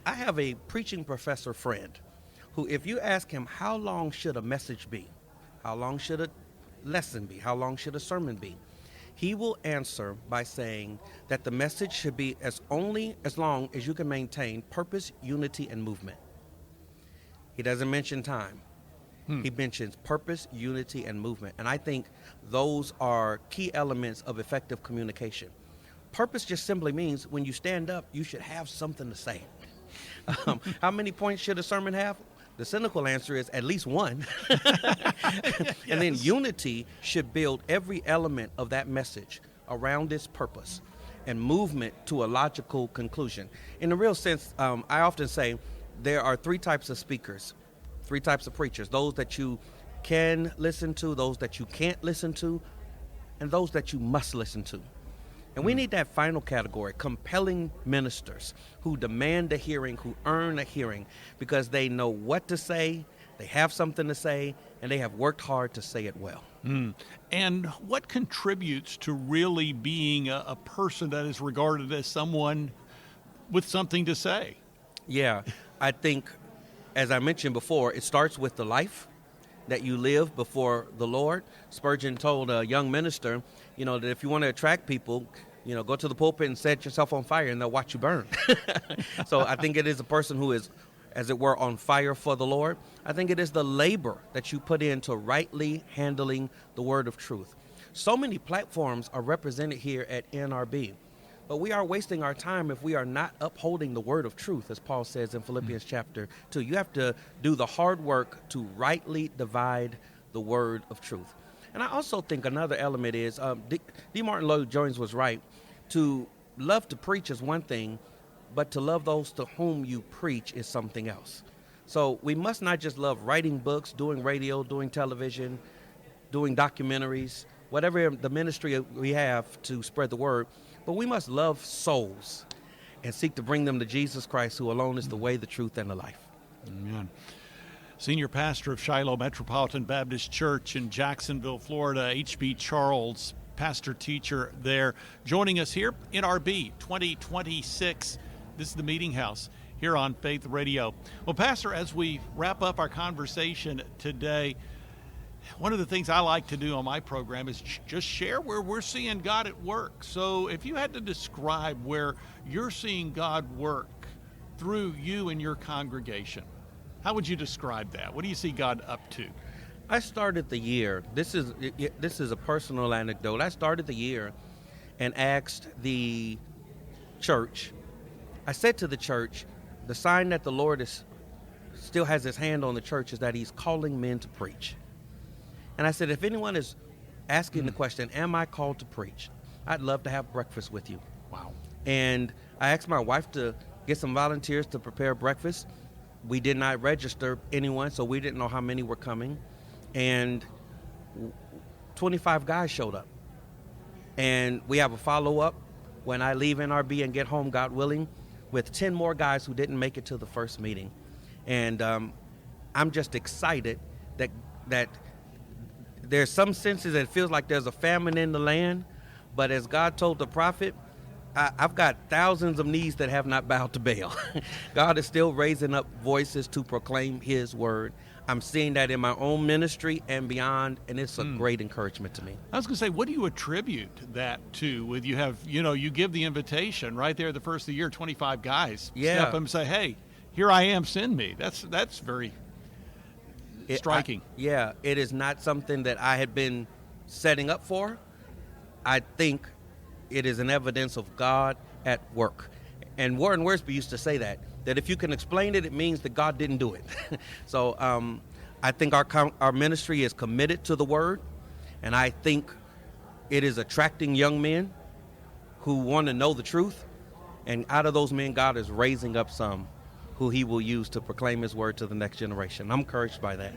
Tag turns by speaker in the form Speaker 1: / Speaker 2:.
Speaker 1: I have a preaching professor friend who, if you ask him how long should a message be, how long should a lesson be, how long should a sermon be, he will answer by saying that the message should be as long as you can maintain purpose, unity, and movement. He doesn't mention time. He mentions purpose, unity, and movement. And I think those are key elements of effective communication. Purpose just simply means when you stand up, you should have something to say. How many points should a sermon have? The cynical answer is at least one. And then unity should build every element of that message around its purpose and movement to a logical conclusion. In the real sense, I often say there are three types of speakers, three types of preachers: those that you can listen to, those that you can't listen to, and those that you must listen to. And we need that final category, compelling ministers who demand a hearing, who earn a hearing because they know what to say, they have something to say, and they have worked hard to say it well.
Speaker 2: And what contributes to really being a person that is regarded as someone with something to say?
Speaker 1: Yeah, I think, as I mentioned before, it starts with the life that you live before the Lord. Spurgeon told a young minister, that if you want to attract people, go to the pulpit and set yourself on fire and they'll watch you burn. So I think it is a person who is, as it were, on fire for the Lord. I think it is the labor that you put into rightly handling the word of truth. So many platforms are represented here at NRB, but we are wasting our time if we are not upholding the word of truth, as Paul says in Philippians chapter 2. You have to do the hard work to rightly divide the word of truth. And I also think another element is, D. Martin Lloyd-Jones was right, to love to preach is one thing, but to love those to whom you preach is something else. So we must not just love writing books, doing radio, doing television, doing documentaries, whatever the ministry we have to spread the word, but we must love souls and seek to bring them to Jesus Christ, who alone is the way, the truth, and the life.
Speaker 2: Amen. Senior pastor of Shiloh Metropolitan Baptist Church in Jacksonville, Florida, H.B. Charles, pastor-teacher there, joining us here, NRB 2026. This is the Meeting House here on Faith Radio. Well, Pastor, as we wrap up our conversation today, one of the things I like to do on my program is just share where we're seeing God at work. So if you had to describe where you're seeing God work through you and your congregation, how would you describe that? What do you see God up to?
Speaker 1: I started the year, this is a personal anecdote. I started the year and asked the church, I said to the church, the sign that the Lord still has his hand on the church is that he's calling men to preach. And I said, if anyone is asking the question, am I called to preach? I'd love to have breakfast with you.
Speaker 2: Wow.
Speaker 1: And I asked my wife to get some volunteers to prepare breakfast. We did not register anyone, so we didn't know how many were coming. And 25 guys showed up. And we have a follow-up when I leave NRB and get home, God willing, with 10 more guys who didn't make it to the first meeting. And I'm just excited that there's some senses that it feels like there's a famine in the land, but as God told the prophet, I've got thousands of knees that have not bowed to Baal. God is still raising up voices to proclaim his word. I'm seeing that in my own ministry and beyond, and it's a great encouragement to me.
Speaker 2: I was going to say, what do you attribute that to? With you give the invitation right there at the first of the year, 25 guys step up and say, hey, here I am, send me. That's very striking.
Speaker 1: It is not something that I had been setting up for. I think it is an evidence of God at work. And Warren Wiersbe used to say that if you can explain it, it means that God didn't do it. So I think our ministry is committed to the word, and I think it is attracting young men who want to know the truth. And out of those men, God is raising up some who he will use to proclaim his word to the next generation. I'm encouraged by that.